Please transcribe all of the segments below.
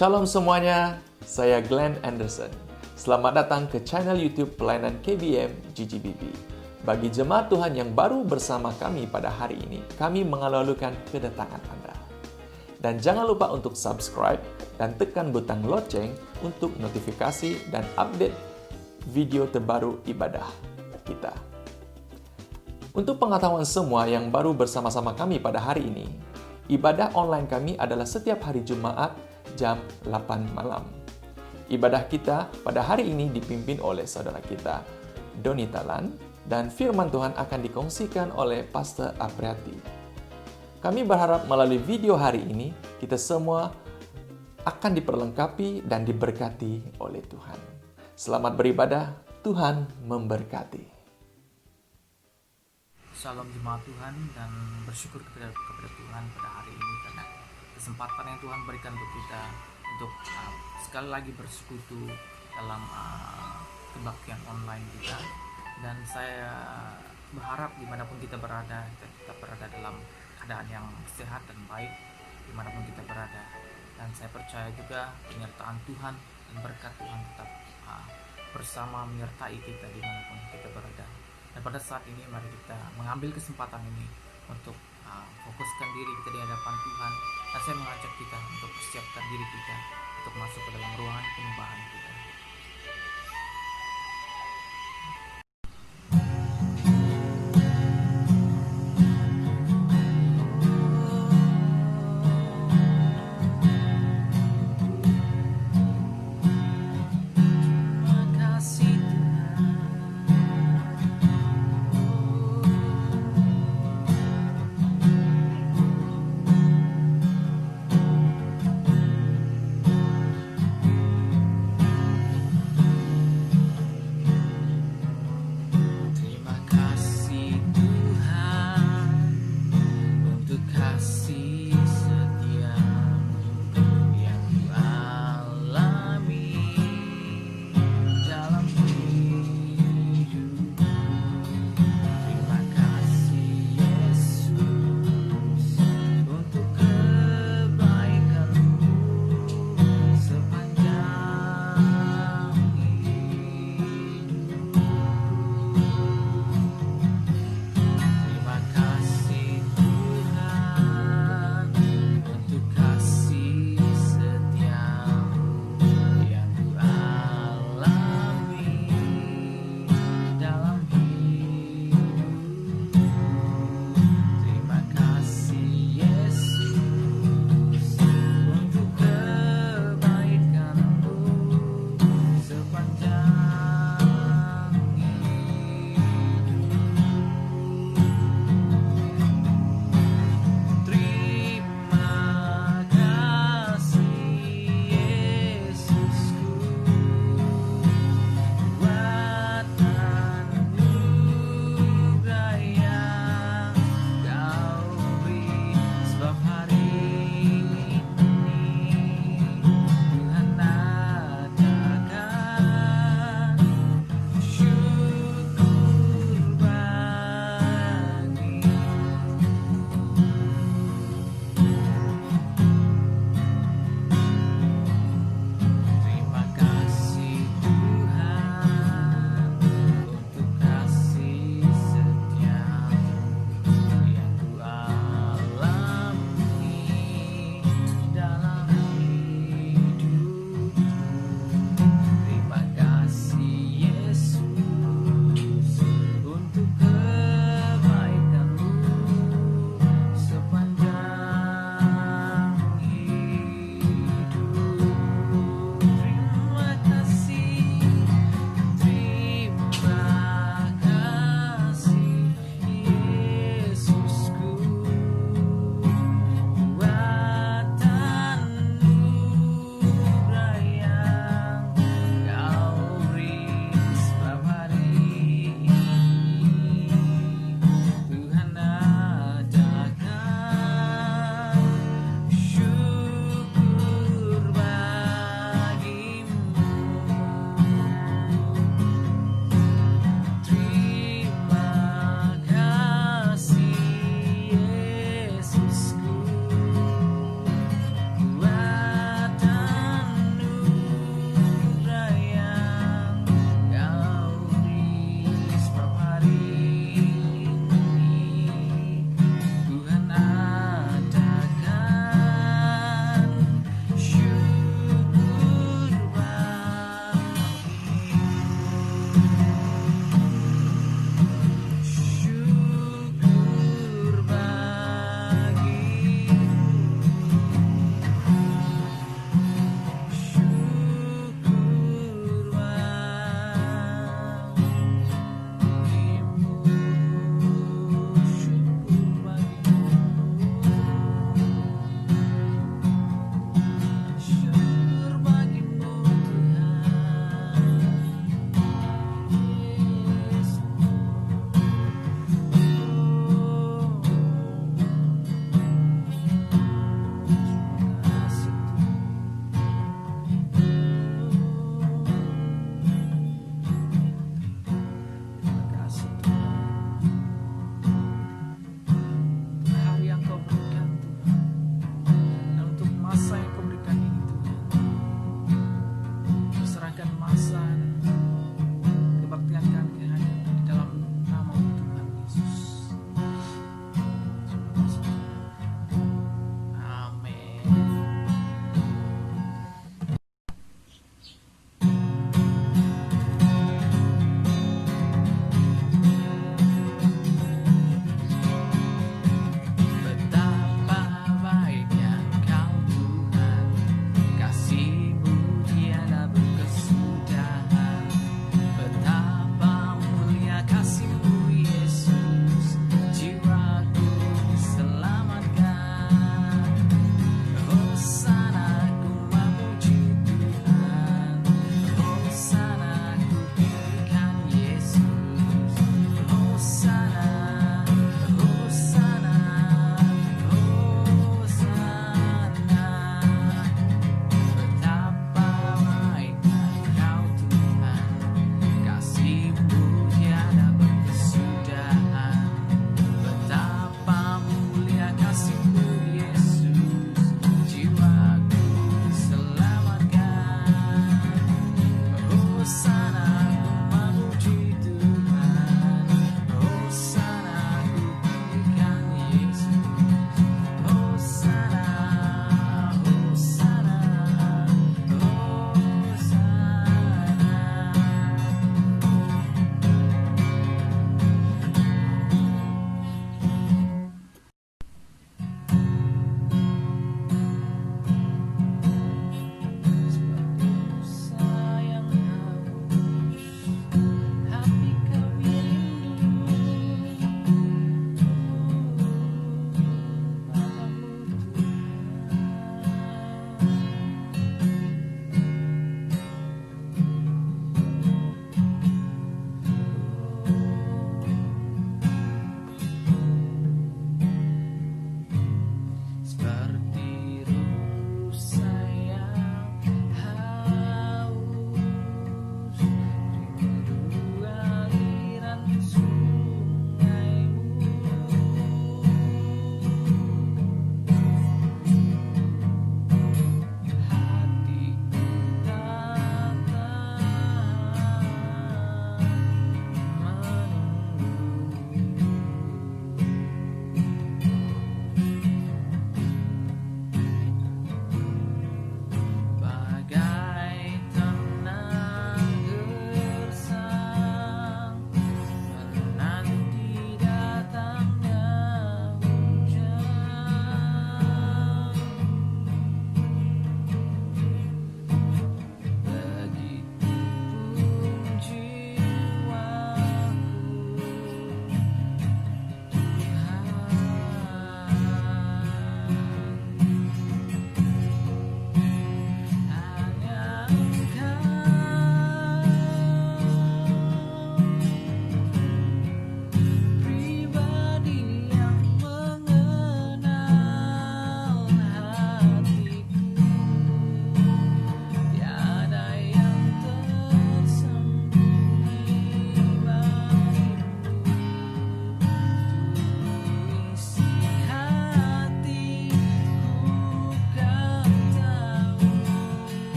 Shalom semuanya, saya Glenn Anderson. Selamat datang ke channel YouTube pelayanan KBM GGBB. Bagi jemaat Tuhan yang baru bersama kami pada hari ini, kami mengalu-alukan kedatangan Anda. Dan jangan lupa untuk subscribe dan tekan butang lonceng untuk notifikasi dan update video terbaru ibadah kita. Untuk pengetahuan semua yang baru bersama-sama kami pada hari ini, ibadah online kami adalah setiap hari Jumat jam 8 malam. Ibadah kita pada hari ini dipimpin oleh saudara kita, Doni Talan, dan firman Tuhan akan dikongsikan oleh Pastor Apriati. Kami berharap melalui video hari ini, kita semua akan diperlengkapi dan diberkati oleh Tuhan. Selamat beribadah, Tuhan memberkati. Salam jemaat Tuhan dan bersyukur kepada Tuhan pada hari ini karena kesempatan yang Tuhan berikan untuk kita untuk sekali lagi bersekutu dalam kebaktian online kita. Dan saya berharap dimanapun kita berada dalam keadaan yang sehat dan baik dimanapun kita berada. Dan saya percaya juga penyertaan Tuhan dan berkat Tuhan tetap bersama menyertai kita dimanapun kita berada. Dan pada saat ini mari kita mengambil kesempatan ini untuk fokuskan diri kita di hadapan Tuhan. Dan saya mengajak kita untuk persiapkan diri kita untuk masuk ke dalam ruangan penyembahan kita.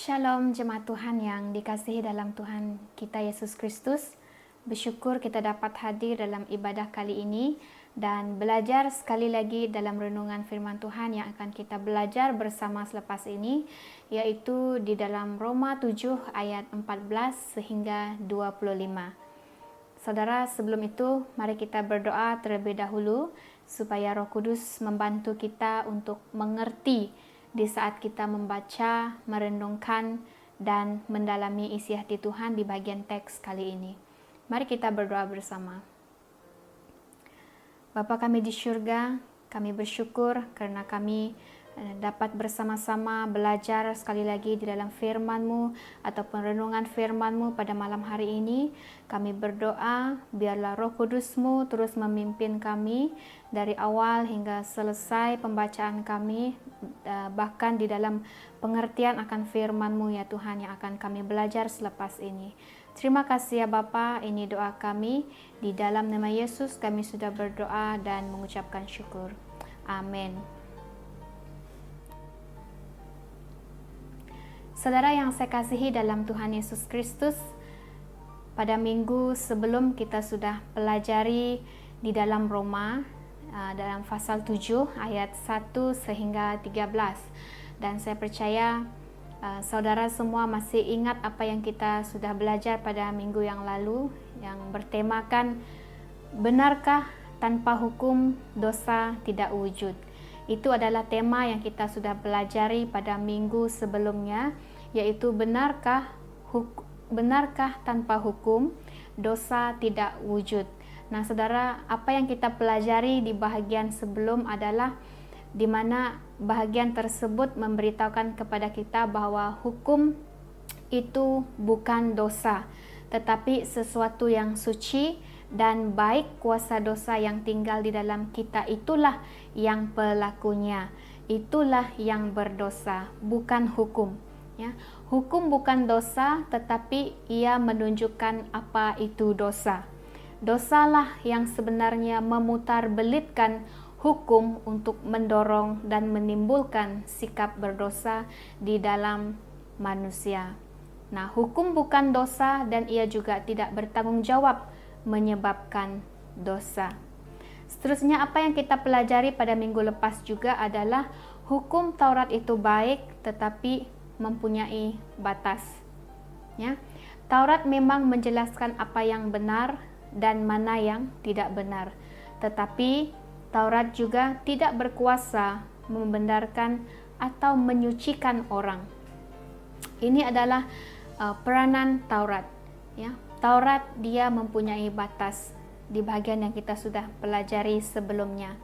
Shalom jemaat Tuhan yang dikasihi dalam Tuhan kita Yesus Kristus. Bersyukur kita dapat hadir dalam ibadah kali ini dan belajar sekali lagi dalam renungan firman Tuhan yang akan kita belajar bersama selepas ini, yaitu di dalam Roma 7 ayat 14 sehingga 25. Saudara, sebelum itu mari kita berdoa terlebih dahulu supaya Roh Kudus membantu kita untuk mengerti di saat kita membaca, merenungkan, dan mendalami isi hati Tuhan di bagian teks kali ini. Mari kita berdoa bersama. Bapa kami di surga, kami bersyukur karena kami dapat bersama-sama belajar sekali lagi di dalam firman-Mu ataupun renungan firman-Mu pada malam hari ini. Kami berdoa biarlah Roh Kudus-Mu terus memimpin kami dari awal hingga selesai pembacaan kami, bahkan di dalam pengertian akan firman-Mu ya Tuhan yang akan kami belajar selepas ini. Terima kasih ya Bapa, ini doa kami. Di dalam nama Yesus kami sudah berdoa dan mengucapkan syukur. Amin. Saudara yang saya kasihi dalam Tuhan Yesus Kristus, pada minggu sebelum kita sudah pelajari di dalam Roma, dalam pasal 7 ayat 1 sehingga 13. Dan saya percaya saudara semua masih ingat apa yang kita sudah belajar pada minggu yang lalu, yang bertemakan benarkah tanpa hukum dosa tidak wujud. Itu adalah tema yang kita sudah pelajari pada minggu sebelumnya, yaitu benarkah tanpa hukum dosa tidak wujud. Nah, saudara, apa yang kita pelajari di bahagian sebelum adalah di mana bahagian tersebut memberitahukan kepada kita bahwa hukum itu bukan dosa, tetapi sesuatu yang suci dan baik. Kuasa dosa yang tinggal di dalam kita itulah yang pelakunya, itulah yang berdosa, bukan hukum. Ya, hukum bukan dosa, tetapi ia menunjukkan apa itu dosa. Dosalah yang sebenarnya memutarbelitkan hukum untuk mendorong dan menimbulkan sikap berdosa di dalam manusia. Nah, hukum bukan dosa dan ia juga tidak bertanggung jawab menyebabkan dosa. Seterusnya apa yang kita pelajari pada minggu lepas juga adalah hukum Taurat itu baik tetapi mempunyai batas. Ya. Taurat memang menjelaskan apa yang benar dan mana yang tidak benar. Tetapi Taurat juga tidak berkuasa membenarkan atau menyucikan orang. Ini adalah peranan Taurat. Ya. Taurat dia mempunyai batas di bagian yang kita sudah pelajari sebelumnya.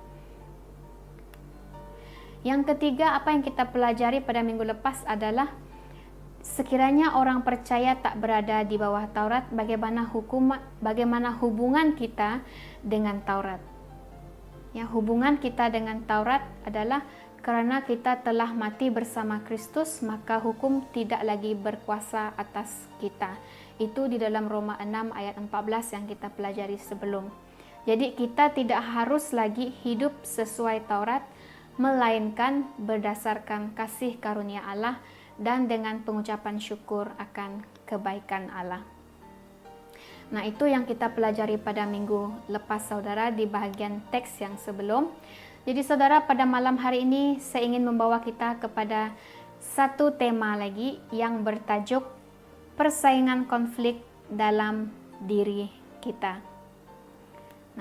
Yang ketiga, apa yang kita pelajari pada minggu lepas adalah sekiranya orang percaya tak berada di bawah Taurat, bagaimana hubungan kita dengan Taurat. Ya, hubungan kita dengan Taurat adalah karena kita telah mati bersama Kristus, maka hukum tidak lagi berkuasa atas kita. Itu di dalam Roma 6 ayat 14 yang kita pelajari sebelum. Jadi kita tidak harus lagi hidup sesuai Taurat, melainkan berdasarkan kasih karunia Allah dan dengan pengucapan syukur akan kebaikan Allah. Nah, itu yang kita pelajari pada minggu lepas saudara di bahagian teks yang sebelum. Jadi saudara, pada malam hari ini saya ingin membawa kita kepada satu tema lagi yang bertajuk persaingan konflik dalam diri kita.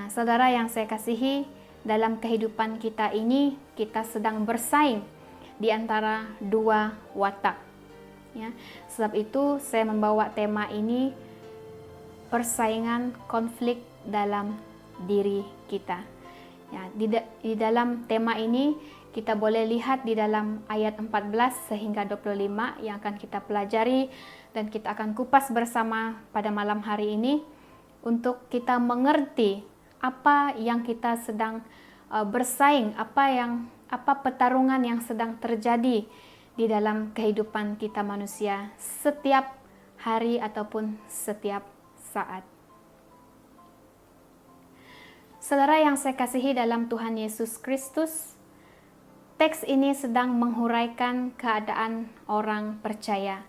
Nah, saudara yang saya kasihi, dalam kehidupan kita ini kita sedang bersaing di antara dua watak. Ya, sebab itu saya membawa tema ini persaingan konflik dalam diri kita. Ya, di dalam tema ini kita boleh lihat di dalam ayat 14 sehingga 25 yang akan kita pelajari dan kita akan kupas bersama pada malam hari ini untuk kita mengerti apa yang kita sedang bersaing, apa pertarungan yang sedang terjadi di dalam kehidupan kita manusia setiap hari ataupun setiap saat. Saudara yang saya kasihi dalam Tuhan Yesus Kristus, teks ini sedang menghuraikan keadaan orang percaya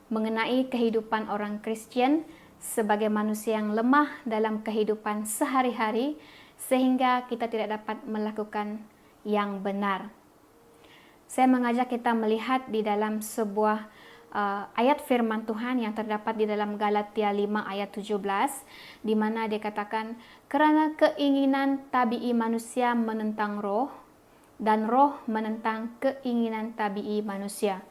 mengenai kehidupan orang Kristen sebagai manusia yang lemah dalam kehidupan sehari-hari sehingga kita tidak dapat melakukan yang benar. Saya mengajak kita melihat di dalam sebuah ayat firman Tuhan yang terdapat di dalam Galatia 5 ayat 17, di mana dia katakan, karena keinginan tabii manusia menentang roh dan roh menentang keinginan tabii manusia.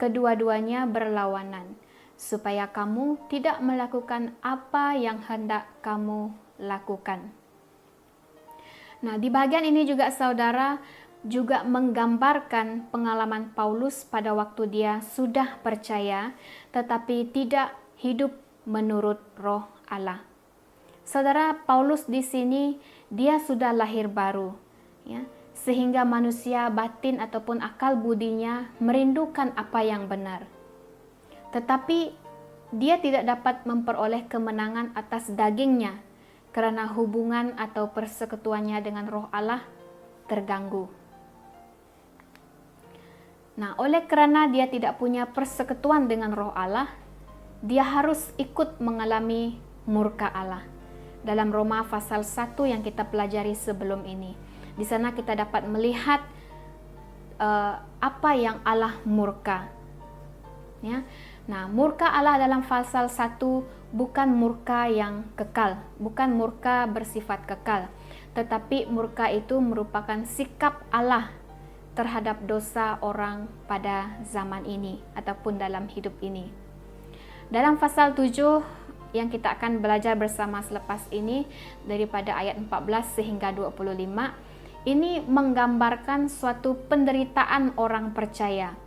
Kedua-duanya berlawanan, supaya kamu tidak melakukan apa yang hendak kamu lakukan. Nah, di bagian ini juga saudara juga menggambarkan pengalaman Paulus pada waktu dia sudah percaya tetapi tidak hidup menurut Roh Allah. Saudara, Paulus di sini dia sudah lahir baru, ya, sehingga manusia batin ataupun akal budinya merindukan apa yang benar. Tetapi dia tidak dapat memperoleh kemenangan atas dagingnya karena hubungan atau persekutuannya dengan Roh Allah terganggu. Nah, oleh kerana dia tidak punya persekutuan dengan Roh Allah, dia harus ikut mengalami murka Allah. Dalam Roma pasal 1 yang kita pelajari sebelum ini, di sana kita dapat melihat apa yang Allah murka. Ya. Nah, murka Allah dalam pasal 1 bukan murka yang kekal, bukan murka bersifat kekal, tetapi murka itu merupakan sikap Allah terhadap dosa orang pada zaman ini ataupun dalam hidup ini. Dalam pasal 7 yang kita akan belajar bersama selepas ini daripada ayat 14 sehingga 25, ini menggambarkan suatu penderitaan orang percaya.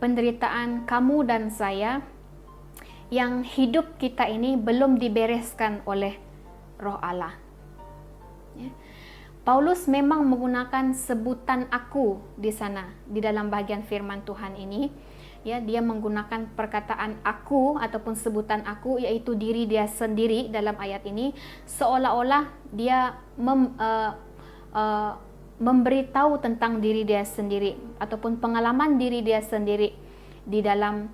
Penderitaan kamu dan saya yang hidup kita ini belum dibereskan oleh Roh Allah. Ya. Paulus memang menggunakan sebutan aku di sana, di dalam bagian firman Tuhan ini. Ya, dia menggunakan perkataan aku ataupun sebutan aku, yaitu diri dia sendiri dalam ayat ini, seolah-olah dia memberitahu tentang diri dia sendiri ataupun pengalaman diri dia sendiri di dalam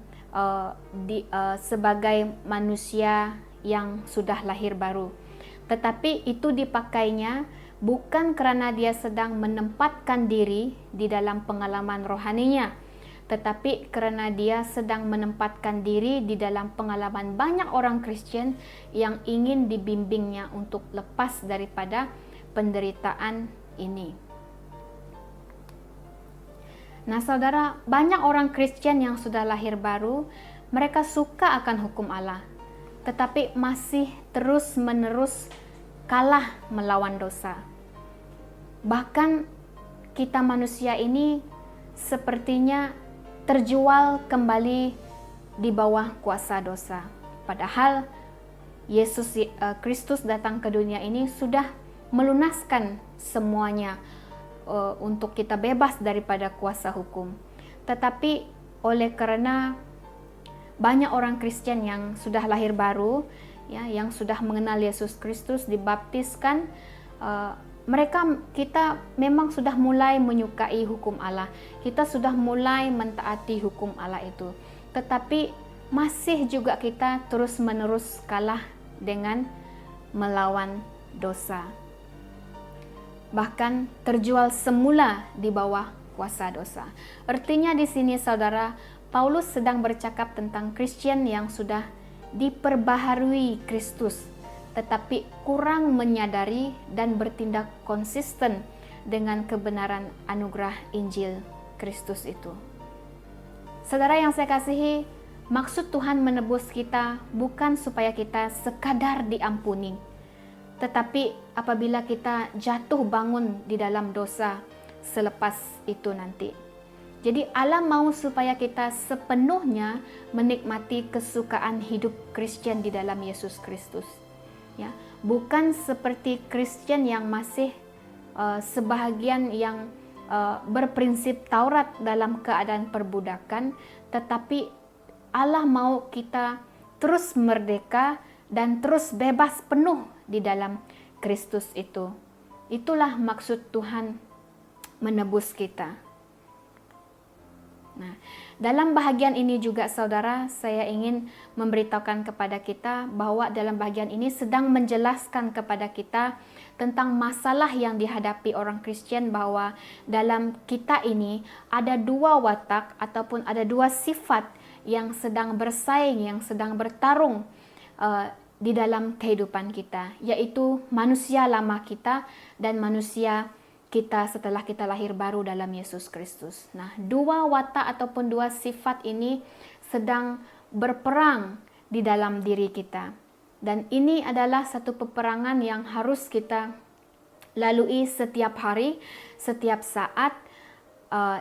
sebagai manusia yang sudah lahir baru. Tetapi itu dipakainya bukan karena dia sedang menempatkan diri di dalam pengalaman rohaninya, tetapi karena dia sedang menempatkan diri di dalam pengalaman banyak orang Kristen yang ingin dibimbingnya untuk lepas daripada penderitaan ini. Nah, saudara, banyak orang Kristen yang sudah lahir baru, mereka suka akan hukum Allah, tetapi masih terus-menerus kalah melawan dosa. Bahkan kita manusia ini sepertinya terjual kembali di bawah kuasa dosa. Padahal Yesus Kristus datang ke dunia ini sudah melunaskan semuanya untuk kita bebas daripada kuasa hukum. Tetapi oleh karena banyak orang Kristen yang sudah lahir baru, ya, yang sudah mengenal Yesus Kristus, dibaptiskan, kita memang sudah mulai menyukai hukum Allah. Kita sudah mulai mentaati hukum Allah itu. Tetapi masih juga kita terus-menerus kalah dengan melawan dosa. Bahkan terjual semula di bawah kuasa dosa. Artinya di sini saudara, Paulus sedang bercakap tentang Kristen yang sudah diperbaharui Kristus, tetapi kurang menyadari dan bertindak konsisten dengan kebenaran anugerah Injil Kristus itu. Saudara yang saya kasihi, maksud Tuhan menebus kita bukan supaya kita sekadar diampuni, tetapi apabila kita jatuh bangun di dalam dosa selepas itu nanti. Jadi Allah mau supaya kita sepenuhnya menikmati kesukaan hidup Kristen di dalam Yesus Kristus. Ya, bukan seperti Kristen yang masih sebahagian yang berprinsip Taurat dalam keadaan perbudakan, tetapi Allah mau kita terus merdeka dan terus bebas penuh di dalam Kristus itu. Itulah maksud Tuhan menebus kita. Nah, dalam bahagian ini juga saudara, saya ingin memberitahukan kepada kita bahwa dalam bahagian ini sedang menjelaskan kepada kita tentang masalah yang dihadapi orang Kristen, bahwa dalam kita ini ada dua watak ataupun ada dua sifat yang sedang bersaing, yang sedang bertarung di dalam kehidupan kita, yaitu manusia lama kita dan manusia kita setelah kita lahir baru dalam Yesus Kristus. Nah, dua watak ataupun dua sifat ini sedang berperang di dalam diri kita. Dan ini adalah satu peperangan yang harus kita lalui setiap hari, setiap saat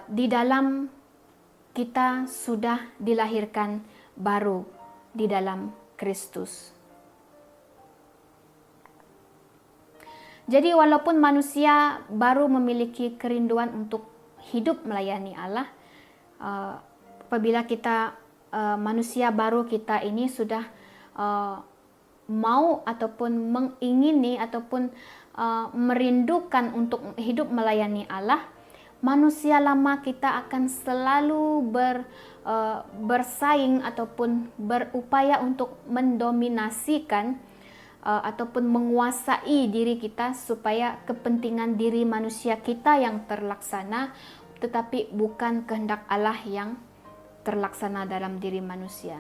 di dalam kita sudah dilahirkan baru di dalam Kristus. Jadi walaupun manusia baru memiliki kerinduan untuk hidup melayani Allah, apabila kita manusia baru kita ini sudah mau ataupun mengingini ataupun merindukan untuk hidup melayani Allah, manusia lama kita akan selalu bersaing ataupun berupaya untuk mendominasikan ataupun menguasai diri kita supaya kepentingan diri manusia kita yang terlaksana, tetapi bukan kehendak Allah yang terlaksana dalam diri manusia.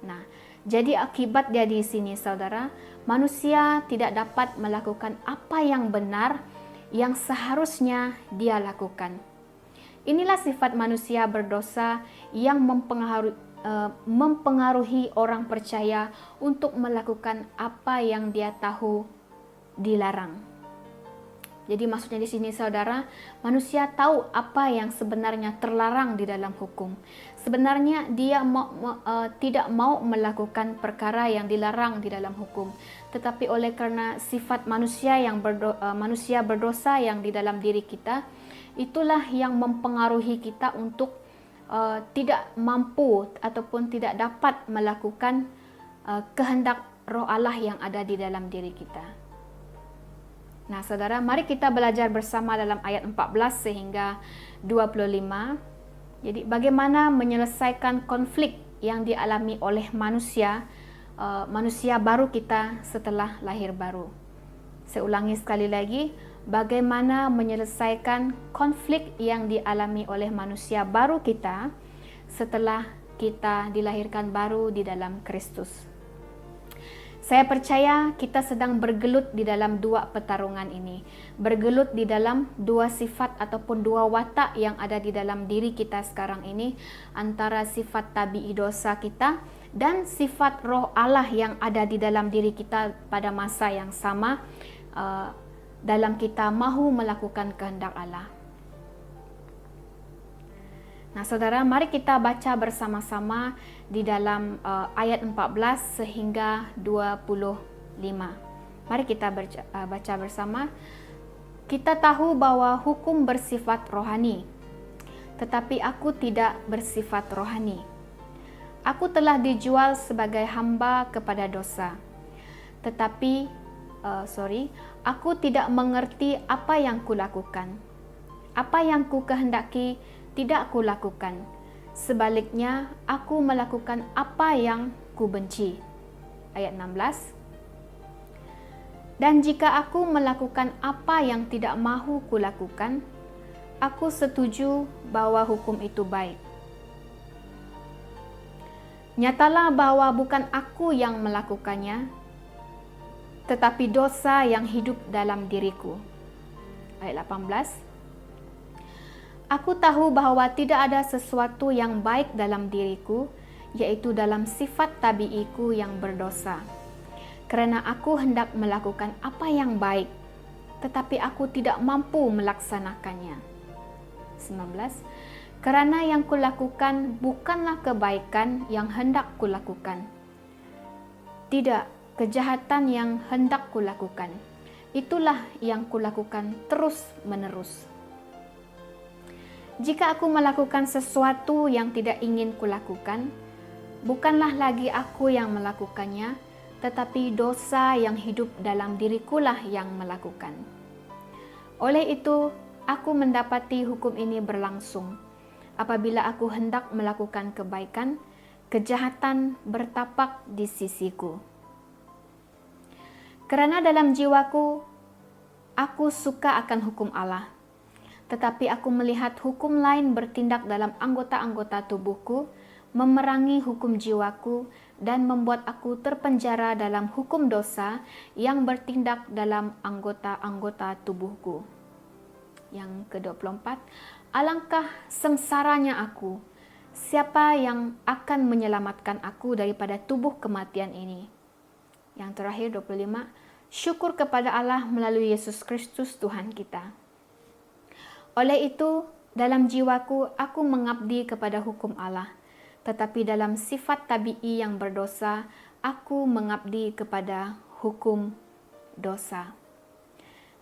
Nah, jadi akibat dia di sini saudara, manusia tidak dapat melakukan apa yang benar yang seharusnya dia lakukan. Inilah sifat manusia berdosa yang mempengaruhi orang percaya untuk melakukan apa yang dia tahu dilarang. Jadi maksudnya di sini saudara, manusia tahu apa yang sebenarnya terlarang di dalam hukum. Sebenarnya dia tidak mau melakukan perkara yang dilarang di dalam hukum, tetapi oleh karena sifat manusia yang manusia berdosa yang di dalam diri kita, itulah yang mempengaruhi kita untuk tidak mampu ataupun tidak dapat melakukan kehendak Roh Allah yang ada di dalam diri kita. Nah, saudara, mari kita belajar bersama dalam ayat 14 sehingga 25. Jadi, bagaimana menyelesaikan konflik yang dialami oleh manusia baru kita setelah lahir baru. Saya ulangi sekali lagi, bagaimana menyelesaikan konflik yang dialami oleh manusia baru kita setelah kita dilahirkan baru di dalam Kristus. Saya percaya kita sedang bergelut di dalam dua pertarungan ini. Bergelut di dalam dua sifat ataupun dua watak yang ada di dalam diri kita sekarang ini, antara sifat tabi'i dosa kita dan sifat Roh Allah yang ada di dalam diri kita pada masa yang sama, dalam kita mahu melakukan kehendak Allah. Nah, saudara, mari kita baca bersama-sama di dalam ayat 14 sehingga 25. Mari kita baca bersama. Kita tahu bahwa hukum bersifat rohani, tetapi aku tidak bersifat rohani. Aku telah dijual sebagai hamba kepada dosa. Aku tidak mengerti apa yang kulakukan. Apa yang ku kehendaki tidak kulakukan. Sebaliknya, aku melakukan apa yang ku benci. Ayat 16. Dan jika aku melakukan apa yang tidak mahu kulakukan, aku setuju bahwa hukum itu baik. Nyatalah bahwa bukan aku yang melakukannya, tetapi dosa yang hidup dalam diriku. Ayat 18. Aku tahu bahwa tidak ada sesuatu yang baik dalam diriku, yaitu dalam sifat tabi'iku yang berdosa. Kerana aku hendak melakukan apa yang baik, tetapi aku tidak mampu melaksanakannya. 19. Kerana yang kulakukan bukanlah kebaikan yang hendak kulakukan. Tidak, kejahatan yang hendak kulakukan. Itulah yang kulakukan terus-menerus. Jika aku melakukan sesuatu yang tidak ingin kulakukan, bukanlah lagi aku yang melakukannya, tetapi dosa yang hidup dalam dirikulah yang melakukan. Oleh itu, aku mendapati hukum ini berlangsung. apabila aku hendak melakukan kebaikan, kejahatan bertapak di sisiku. Kerana dalam jiwaku, aku suka akan hukum Allah, tetapi aku melihat hukum lain bertindak dalam anggota-anggota tubuhku, memerangi hukum jiwaku, dan membuat aku terpenjara dalam hukum dosa yang bertindak dalam anggota-anggota tubuhku. Yang ke-24, alangkah sengsaranya aku. Siapa yang akan menyelamatkan aku daripada tubuh kematian ini? Yang terakhir 25, syukur kepada Allah melalui Yesus Kristus Tuhan kita. Oleh itu, dalam jiwaku aku mengabdi kepada hukum Allah, tetapi dalam sifat tabi'i yang berdosa, aku mengabdi kepada hukum dosa.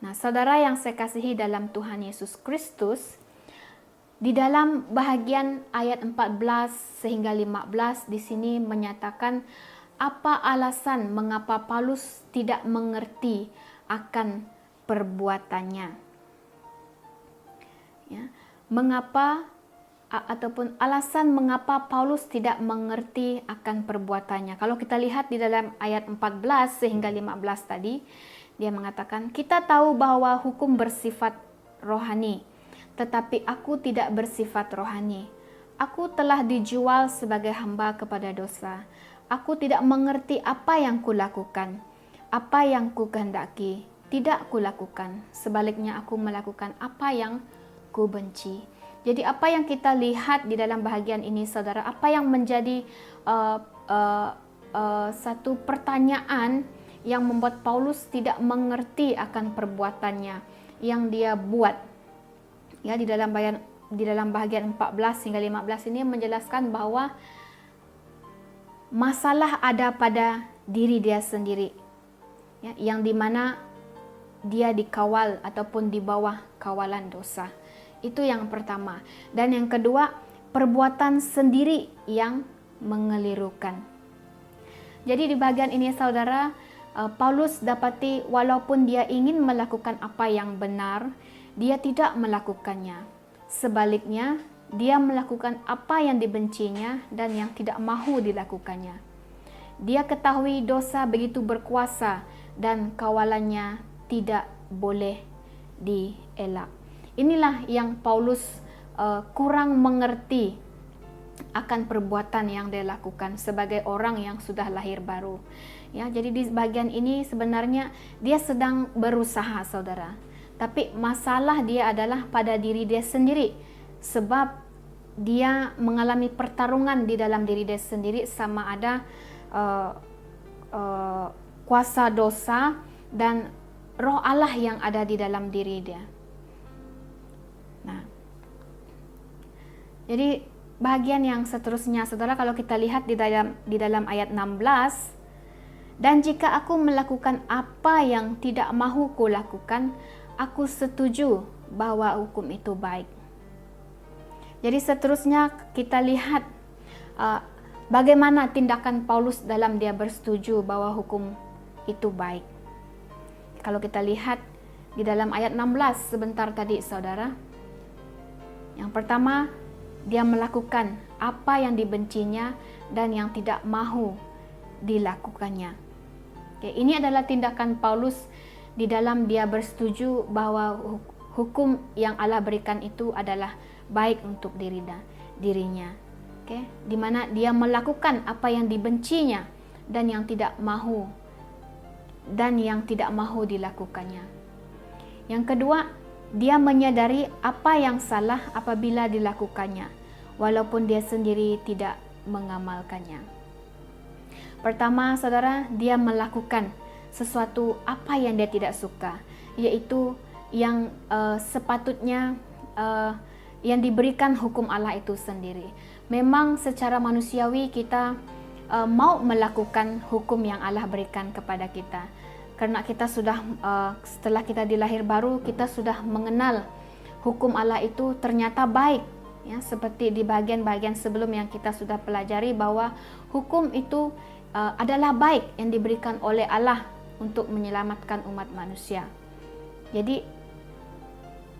Nah, saudara yang saya kasihi dalam Tuhan Yesus Kristus, di dalam bahagian ayat 14 sehingga 15 di sini menyatakan apa alasan mengapa Paulus tidak mengerti akan perbuatannya. Ya, alasan mengapa Paulus tidak mengerti akan perbuatannya. Kalau kita lihat di dalam ayat 14 sehingga 15 tadi, dia mengatakan, kita tahu bahwa hukum bersifat rohani, tetapi aku tidak bersifat rohani. Aku telah dijual sebagai hamba kepada dosa. Aku tidak mengerti apa yang kulakukan. Apa yang kukehendaki, tidak kulakukan. Sebaliknya aku melakukan apa yang kubenci. Jadi apa yang kita lihat di dalam bahagian ini, saudara, apa yang menjadi satu pertanyaan yang membuat Paulus tidak mengerti akan perbuatannya yang dia buat. Ya, di dalam bahagian 14 hingga 15 ini menjelaskan bahwa masalah ada pada diri dia sendiri. Ya, yang dimana dia dikawal ataupun di bawah kawalan dosa. Itu yang pertama. Dan yang kedua, perbuatan sendiri yang mengelirukan. Jadi di bagian ini, saudara, Paulus dapati walaupun dia ingin melakukan apa yang benar, dia tidak melakukannya. Sebaliknya, dia melakukan apa yang dibencinya dan yang tidak mahu dilakukannya. Dia ketahui dosa begitu berkuasa dan kawalannya tidak boleh dielak. Inilah yang Paulus kurang mengerti akan perbuatan yang dia lakukan sebagai orang yang sudah lahir baru. Ya, jadi di bagian ini sebenarnya dia sedang berusaha, saudara. Tapi masalah dia adalah pada diri dia sendiri, sebab dia mengalami pertarungan di dalam diri dia sendiri, sama ada kuasa dosa dan roh Allah yang ada di dalam diri dia. Nah, jadi bahagian yang seterusnya, saudara, kalau kita lihat di dalam ayat 16, dan jika aku melakukan apa yang tidak mahu kulakukan, aku setuju bahwa hukum itu baik. Jadi seterusnya kita lihat bagaimana tindakan Paulus dalam dia bersetuju bahwa hukum itu baik. Kalau kita lihat di dalam ayat 16 sebentar tadi, saudara. Yang pertama, dia melakukan apa yang dibencinya dan yang tidak mahu dilakukannya. Oke, ini adalah tindakan Paulus di dalam dia bersetuju bahwa hukum yang Allah berikan itu adalah baik untuk dirinya. Oke, di mana dia melakukan apa yang dibencinya dan yang tidak mahu dilakukannya. Yang kedua, dia menyadari apa yang salah apabila dilakukannya, walaupun dia sendiri tidak mengamalkannya. Pertama, saudara, dia melakukan sesuatu apa yang dia tidak suka, yaitu yang sepatutnya yang diberikan hukum Allah itu sendiri. Memang secara manusiawi kita mau melakukan hukum yang Allah berikan kepada kita, karena kita sudah setelah kita dilahir baru, kita sudah mengenal hukum Allah itu ternyata baik. Ya, seperti di bagian-bagian sebelum yang kita sudah pelajari bahwa hukum itu adalah baik yang diberikan oleh Allah untuk menyelamatkan umat manusia. Jadi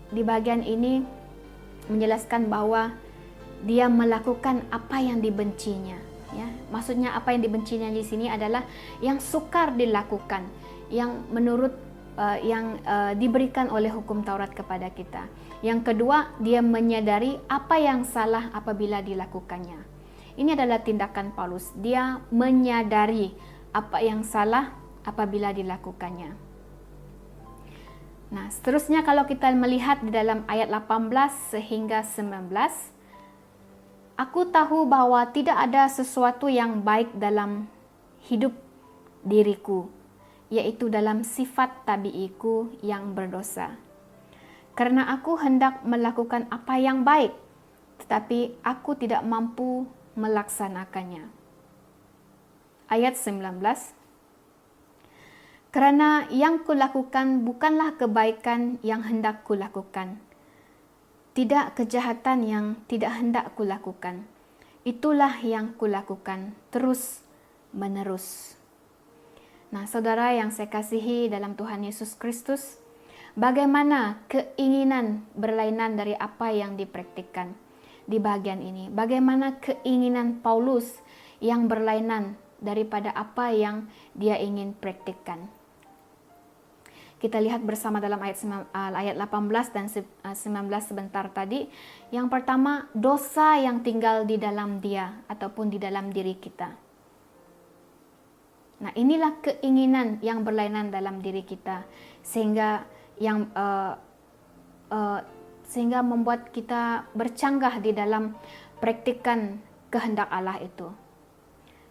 di bagian ini menjelaskan bahwa dia melakukan apa yang dibencinya. Ya, maksudnya apa yang dibencinya di sini adalah yang sukar dilakukan, yang menurut diberikan oleh hukum Taurat kepada kita. Yang kedua, dia menyadari apa yang salah apabila dilakukannya. Ini adalah tindakan Paulus. Dia menyadari apa yang salah apabila dilakukannya. Nah, seterusnya kalau kita melihat di dalam ayat 18 sehingga 19, aku tahu bahwa tidak ada sesuatu yang baik dalam hidup diriku, yaitu dalam sifat tabiiku yang berdosa. Karena aku hendak melakukan apa yang baik, tetapi aku tidak mampu melaksanakannya. Ayat 19. Karena yang kulakukan bukanlah kebaikan yang hendak kulakukan, tidak kejahatan yang tidak hendak kulakukan. Itulah yang kulakukan terus menerus. Nah, saudara yang saya kasihi dalam Tuhan Yesus Kristus, bagaimana keinginan berlainan dari apa yang dipraktikkan di bagian ini? Bagaimana keinginan Paulus yang berlainan daripada apa yang dia ingin praktikkan? Kita lihat bersama dalam ayat 18 dan 19 sebentar tadi. Yang pertama, dosa yang tinggal di dalam dia ataupun di dalam diri kita. Nah, inilah keinginan yang berlainan dalam diri kita sehingga membuat kita bercanggah di dalam praktikan kehendak Allah itu,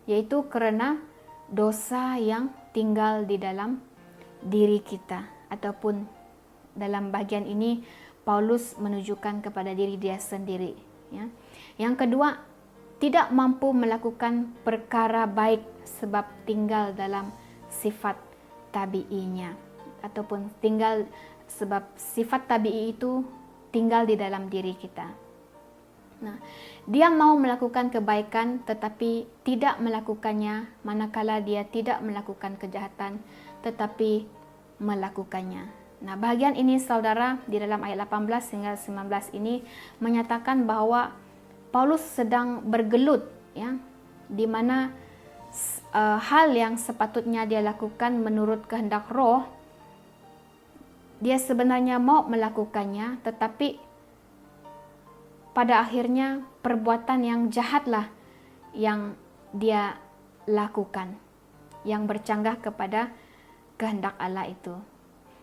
yaitu karena dosa yang tinggal di dalam diri kita, ataupun dalam bagian ini Paulus menunjukkan kepada diri dia sendiri. Ya. Yang kedua, tidak mampu melakukan perkara baik sebab tinggal dalam sifat tabiinya, ataupun tinggal sebab sifat tabii itu tinggal di dalam diri kita. Nah, dia mau melakukan kebaikan tetapi tidak melakukannya, manakala dia tidak melakukan kejahatan tetapi melakukannya. Nah, bagian ini saudara di dalam ayat 18 hingga 19 ini menyatakan bahwa Paulus sedang bergelut, ya, di mana hal yang sepatutnya dia lakukan menurut kehendak roh, dia sebenarnya mau melakukannya, tetapi pada akhirnya perbuatan yang jahatlah yang dia lakukan, yang bercanggah kepada kehendak Allah itu.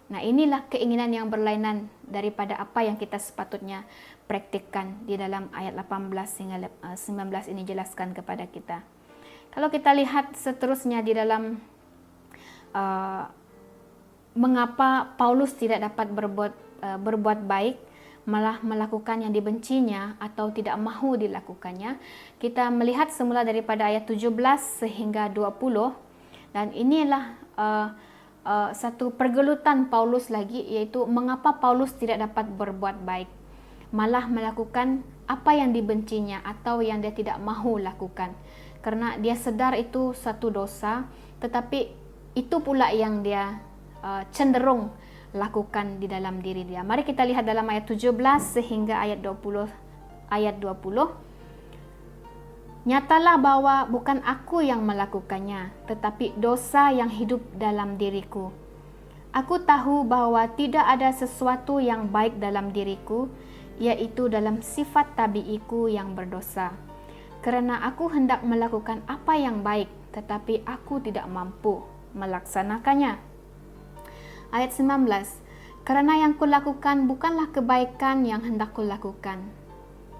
Nah, inilah keinginan yang berlainan daripada apa yang kita sepatutnya praktikkan di dalam ayat 18 hingga 19 ini jelaskan kepada kita. Kalau kita lihat seterusnya di dalam mengapa Paulus tidak dapat berbuat baik, malah melakukan yang dibencinya atau tidak mahu dilakukannya, kita melihat semula daripada ayat 17 sehingga 20, dan inilah satu pergelutan Paulus lagi, yaitu mengapa Paulus tidak dapat berbuat baik, malah melakukan apa yang dibencinya atau yang dia tidak mahu lakukan, karena dia sedar itu satu dosa, tetapi itu pula yang dia cenderung lakukan di dalam diri dia. Mari kita lihat dalam ayat 17 sehingga ayat 20. Nyatalah bahwa bukan aku yang melakukannya, tetapi dosa yang hidup dalam diriku. Aku tahu bahwa tidak ada sesuatu yang baik dalam diriku, yaitu dalam sifat tabiiku yang berdosa. Karena aku hendak melakukan apa yang baik, tetapi aku tidak mampu melaksanakannya. Ayat 19. Karena yang kulakukan bukanlah kebaikan yang hendak kulakukan.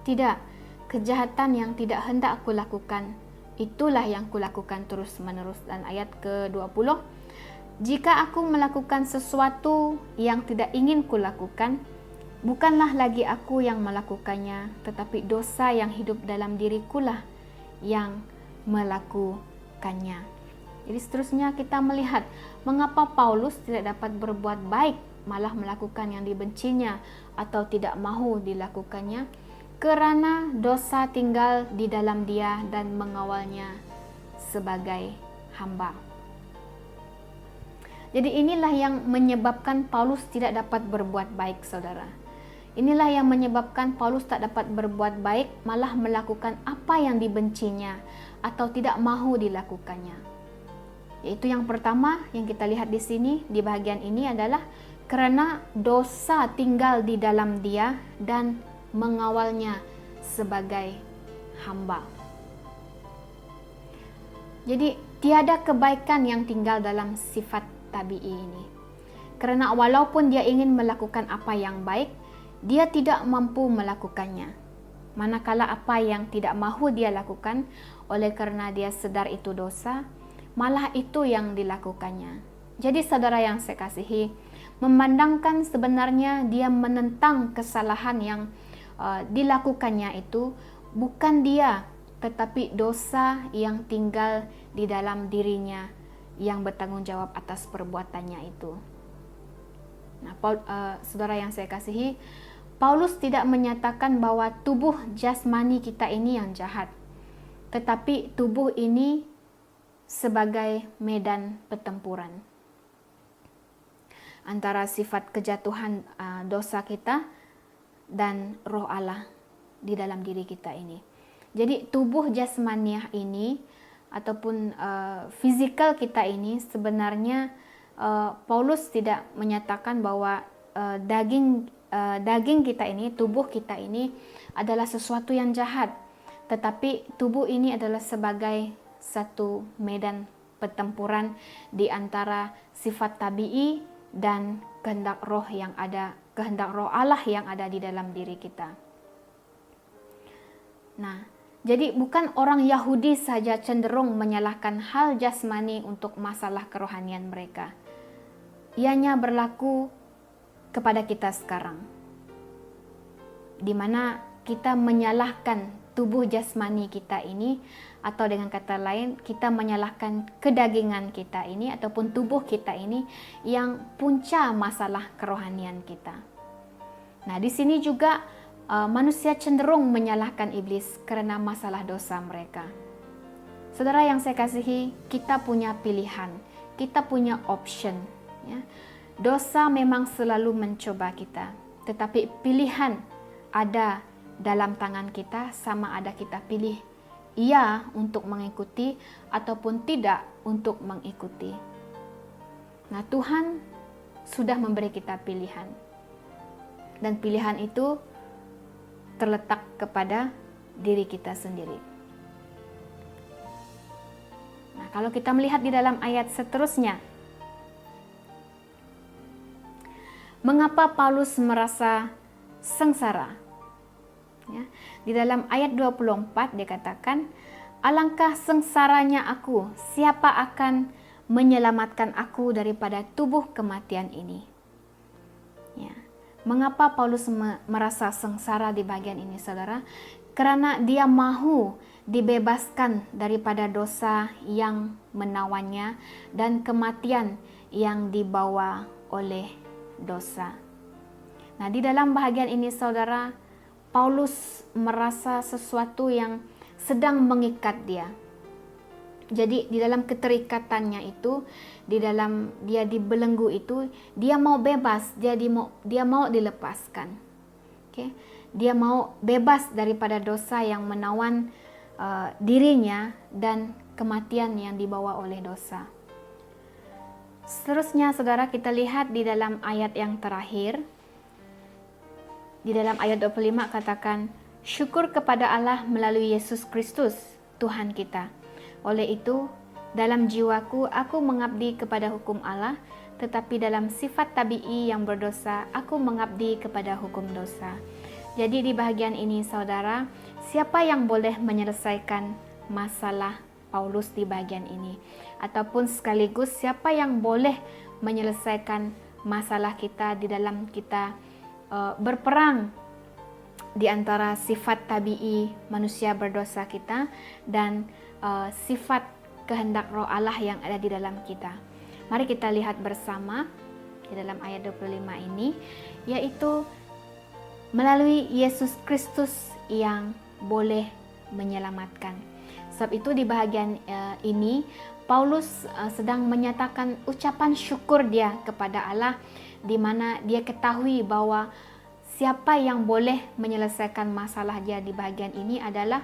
Tidak. Kejahatan yang tidak hendak aku lakukan, itulah yang kulakukan terus-menerus. Dan ayat ke-20, jika aku melakukan sesuatu yang tidak ingin kulakukan, bukanlah lagi aku yang melakukannya, tetapi dosa yang hidup dalam dirikulah yang melakukannya. Jadi seterusnya kita melihat mengapa Paulus tidak dapat berbuat baik, malah melakukan yang dibencinya atau tidak mahu dilakukannya. Kerana dosa tinggal di dalam dia dan mengawalnya sebagai hamba. Jadi inilah yang menyebabkan Paulus tidak dapat berbuat baik, saudara. Inilah yang menyebabkan Paulus tak dapat berbuat baik, malah melakukan apa yang dibencinya atau tidak mahu dilakukannya. Yaitu yang pertama yang kita lihat di sini di bahagian ini adalah karena dosa tinggal di dalam dia dan mengawalnya sebagai hamba. Jadi tiada kebaikan yang tinggal dalam sifat tabi'i ini. Karena walaupun dia ingin melakukan apa yang baik, dia tidak mampu melakukannya. Manakala apa yang tidak mahu dia lakukan, oleh karena dia sedar itu dosa, malah itu yang dilakukannya. Jadi saudara yang saya kasihi, memandangkan sebenarnya dia menentang kesalahan yang dilakukannya itu bukan dia, tetapi dosa yang tinggal di dalam dirinya yang bertanggung jawab atas perbuatannya itu. Nah, saudara yang saya kasihi, Paulus tidak menyatakan bahwa tubuh jasmani kita ini yang jahat, tetapi tubuh ini sebagai medan pertempuran antara sifat kejatuhan dosa kita dan roh Allah di dalam diri kita ini. Jadi tubuh jasmaniah ini ataupun fisikal kita ini sebenarnya Paulus tidak menyatakan bahwa daging kita ini, tubuh kita ini adalah sesuatu yang jahat, tetapi tubuh ini adalah sebagai satu medan pertempuran di antara sifat tabi'i dan kehendak roh Allah yang ada di dalam diri kita. Nah, jadi bukan orang Yahudi saja cenderung menyalahkan hal jasmani untuk masalah kerohanian mereka. Ianya berlaku kepada kita sekarang, di mana kita menyalahkan tubuh jasmani kita ini, atau dengan kata lain kita menyalahkan kedagingan kita ini ataupun tubuh kita ini yang punca masalah kerohanian kita. Nah, di sini juga manusia cenderung menyalahkan iblis karena masalah dosa mereka. Saudara yang saya kasihi, kita punya pilihan, kita punya option. Ya. Dosa memang selalu mencoba kita, tetapi pilihan ada dalam tangan kita, sama ada kita pilih iya untuk mengikuti ataupun tidak untuk mengikuti. Nah, Tuhan sudah memberi kita pilihan, dan pilihan itu terletak kepada diri kita sendiri. Nah, kalau kita melihat di dalam ayat seterusnya, mengapa Paulus merasa sengsara? Ya, di dalam ayat 24 dikatakan, alangkah sengsaranya aku, siapa akan menyelamatkan aku daripada tubuh kematian ini? Ya. Mengapa Paulus merasa sengsara di bagian ini, saudara? Karena dia mahu dibebaskan daripada dosa yang menawannya dan kematian yang dibawa oleh dosa. Nah, di dalam bahagian ini, saudara, Paulus merasa sesuatu yang sedang mengikat dia. Jadi di dalam keterikatannya itu, di dalam dia dibelenggu itu, dia mau bebas, dia mau dilepaskan. Okay? Dia mau bebas daripada dosa yang menawan dirinya dan kematian yang dibawa oleh dosa. Seterusnya, saudara, kita lihat di dalam ayat yang terakhir. Di dalam ayat 25 katakan, syukur kepada Allah melalui Yesus Kristus, Tuhan kita. Oleh itu, dalam jiwaku aku mengabdi kepada hukum Allah, tetapi dalam sifat tabi'i yang berdosa, aku mengabdi kepada hukum dosa. Jadi di bahagian ini, saudara, siapa yang boleh menyelesaikan masalah Paulus di bahagian ini? Ataupun sekaligus siapa yang boleh menyelesaikan masalah kita di dalam kita berperang di antara sifat tabi'i manusia berdosa kita dan sifat kehendak roh Allah yang ada di dalam kita. Mari kita lihat bersama di dalam ayat 25 ini, yaitu melalui Yesus Kristus yang boleh menyelamatkan. Sebab itu di bahagian ini Paulus sedang menyatakan ucapan syukur dia kepada Allah, di mana dia ketahui bahwa siapa yang boleh menyelesaikan masalah dia di bagian ini adalah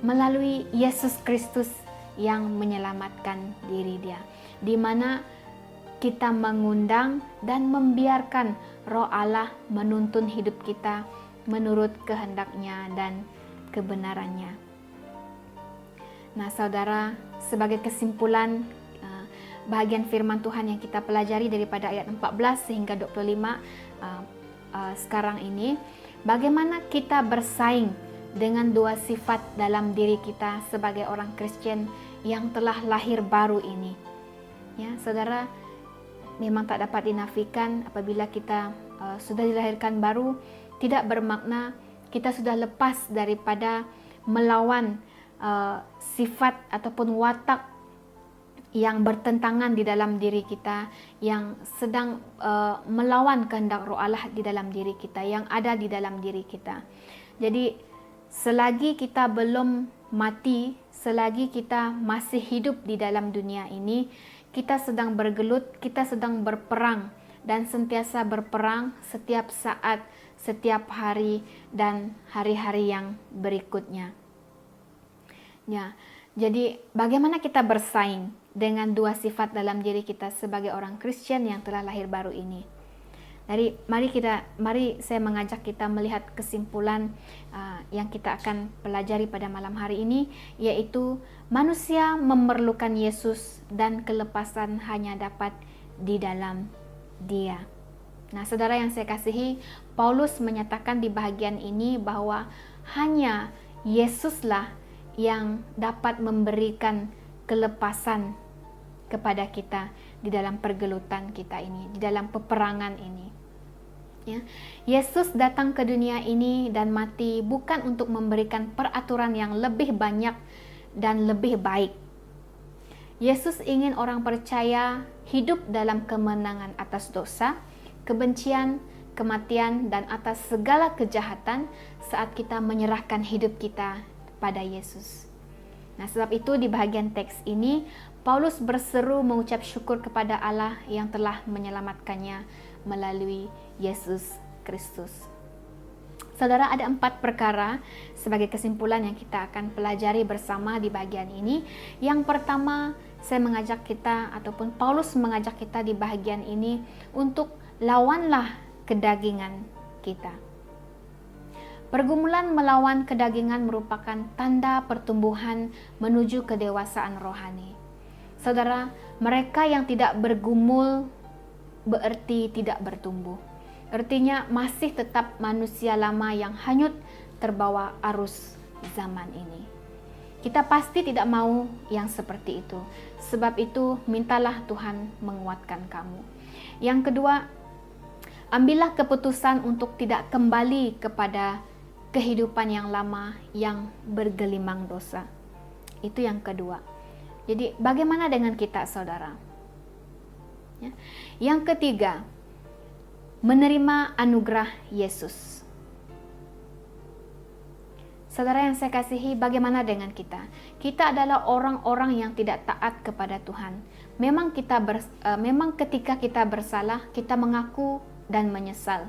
melalui Yesus Kristus yang menyelamatkan diri dia, di mana kita mengundang dan membiarkan Roh Allah menuntun hidup kita menurut kehendaknya dan kebenarannya. Nah, saudara, sebagai kesimpulan bahagian firman Tuhan yang kita pelajari daripada ayat 14 sehingga 25 sekarang ini, bagaimana kita bersaing dengan dua sifat dalam diri kita sebagai orang Kristen yang telah lahir baru ini. Ya, saudara, memang tak dapat dinafikan apabila kita sudah dilahirkan baru, tidak bermakna kita sudah lepas daripada melawan sifat ataupun watak yang bertentangan di dalam diri kita, yang sedang melawan kehendak Roh Allah di dalam diri kita, yang ada di dalam diri kita. Jadi selagi kita belum mati, selagi kita masih hidup di dalam dunia ini, kita sedang bergelut, kita sedang berperang, dan sentiasa berperang setiap saat, setiap hari, dan hari-hari yang berikutnya. Ya, jadi bagaimana kita bersaing dengan dua sifat dalam diri kita sebagai orang Kristen yang telah lahir baru ini? Mari saya mengajak kita melihat kesimpulan yang kita akan pelajari pada malam hari ini, yaitu manusia memerlukan Yesus dan kelepasan hanya dapat di dalam Dia. Nah, saudara yang saya kasihi, Paulus menyatakan di bahagian ini bahwa hanya Yesuslah yang dapat memberikan kelepasan kepada kita di dalam pergelutan kita ini, di dalam peperangan ini. Ya. Yesus datang ke dunia ini dan mati bukan untuk memberikan peraturan yang lebih banyak dan lebih baik. Yesus ingin orang percaya hidup dalam kemenangan atas dosa, kebencian, kematian, dan atas segala kejahatan saat kita menyerahkan hidup kita pada Yesus. Nah, sebab itu di bahagian teks ini Paulus berseru mengucap syukur kepada Allah yang telah menyelamatkannya melalui Yesus Kristus. Saudara, ada 4 perkara sebagai kesimpulan yang kita akan pelajari bersama di bagian ini. Yang pertama, saya mengajak kita ataupun Paulus mengajak kita di bahagian ini untuk lawanlah kedagingan kita. Pergumulan melawan kedagingan merupakan tanda pertumbuhan menuju kedewasaan rohani. Saudara, mereka yang tidak bergumul berarti tidak bertumbuh. Artinya masih tetap manusia lama yang hanyut terbawa arus zaman ini. Kita pasti tidak mau yang seperti itu. Sebab itu, mintalah Tuhan menguatkan kamu. Yang kedua, ambillah keputusan untuk tidak kembali kepada kehidupan yang lama yang bergelimang dosa. Itu yang kedua. Jadi bagaimana dengan kita, saudara? Ya. Yang ketiga, menerima anugerah Yesus. Saudara yang saya kasihi, bagaimana dengan kita? Kita adalah orang-orang yang tidak taat kepada Tuhan. Memang ketika kita bersalah, kita mengaku dan menyesal.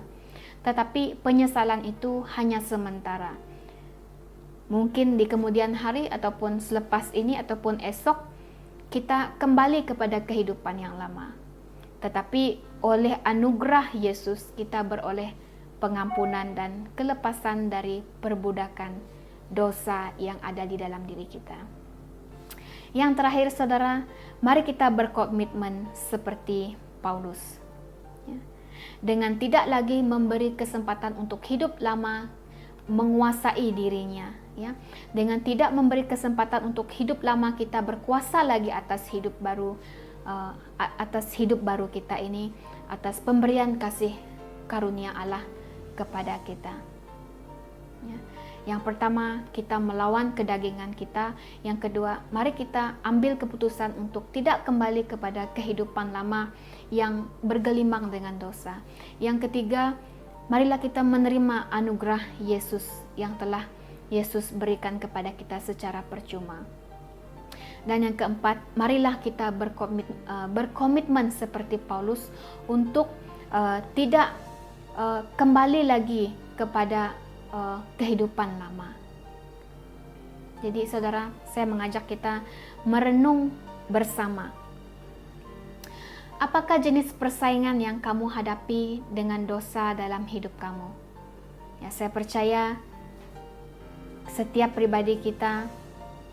Tetapi penyesalan itu hanya sementara. Mungkin di kemudian hari ataupun selepas ini ataupun esok kita kembali kepada kehidupan yang lama. Tetapi oleh anugerah Yesus kita beroleh pengampunan dan kelepasan dari perbudakan dosa yang ada di dalam diri kita. Yang terakhir, saudara, mari kita berkomitmen seperti Paulus. Ya. Dengan tidak lagi memberi kesempatan untuk hidup lama menguasai dirinya, ya. Dengan tidak memberi kesempatan untuk hidup lama kita berkuasa lagi atas hidup baru kita ini, atas pemberian kasih karunia Allah kepada kita. Ya. Yang pertama, kita melawan kedagingan kita. Yang kedua, mari kita ambil keputusan untuk tidak kembali kepada kehidupan lama yang bergelimang dengan dosa. Yang ketiga, marilah kita menerima anugerah Yesus yang telah Yesus berikan kepada kita secara percuma. Dan yang keempat, marilah kita berkomitmen seperti Paulus untuk tidak kembali lagi kepada kehidupan lama. Jadi saudara, saya mengajak kita merenung bersama. Apakah jenis persaingan yang kamu hadapi dengan dosa dalam hidup kamu? Ya, saya percaya setiap pribadi kita,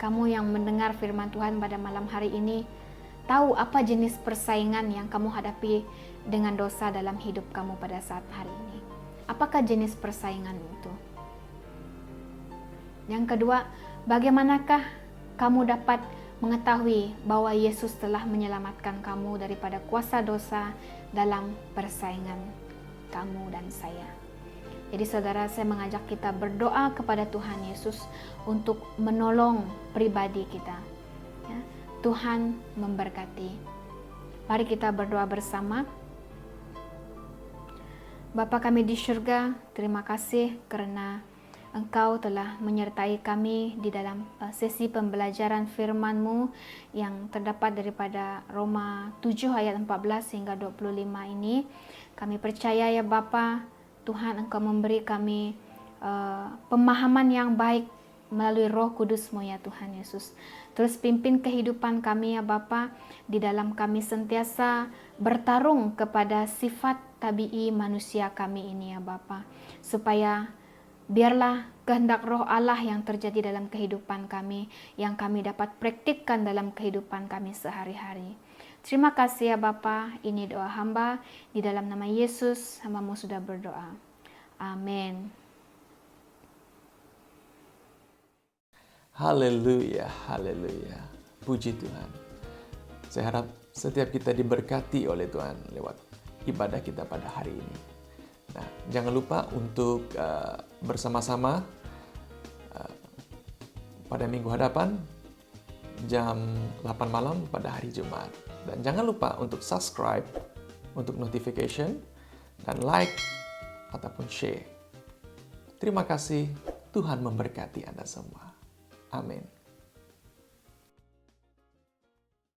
kamu yang mendengar firman Tuhan pada malam hari ini, tahu apa jenis persaingan yang kamu hadapi dengan dosa dalam hidup kamu pada saat hari ini. Apakah jenis persaingan itu? Yang kedua, bagaimanakah kamu dapat mengetahui bahwa Yesus telah menyelamatkan kamu daripada kuasa dosa dalam persaingan kamu dan saya? Jadi saudara, saya mengajak kita berdoa kepada Tuhan Yesus untuk menolong pribadi kita. Ya, Tuhan memberkati. Mari kita berdoa bersama. Bapa kami di surga, terima kasih karena Engkau telah menyertai kami di dalam sesi pembelajaran firman-Mu yang terdapat daripada Roma 7 ayat 14 hingga 25 ini. Kami percaya ya Bapa, Tuhan Engkau memberi kami pemahaman yang baik melalui Roh Kudus-Mu ya Tuhan Yesus. Terus pimpin kehidupan kami ya Bapa, di dalam kami sentiasa bertarung kepada sifat tabii manusia kami ini ya Bapa, supaya biarlah kehendak Roh Allah yang terjadi dalam kehidupan kami, yang kami dapat praktikkan dalam kehidupan kami sehari-hari. Terima kasih ya Bapa, ini doa hamba, di dalam nama Yesus hamba-Mu sudah berdoa. Amin. Haleluya, haleluya. Puji Tuhan. Saya harap setiap kita diberkati oleh Tuhan lewat ibadah kita pada hari ini. Nah, jangan lupa untuk bersama-sama pada minggu hadapan jam 8 malam pada hari Jumat. Dan jangan lupa untuk subscribe, untuk notification, dan like ataupun share. Terima kasih, Tuhan memberkati Anda semua. Amin.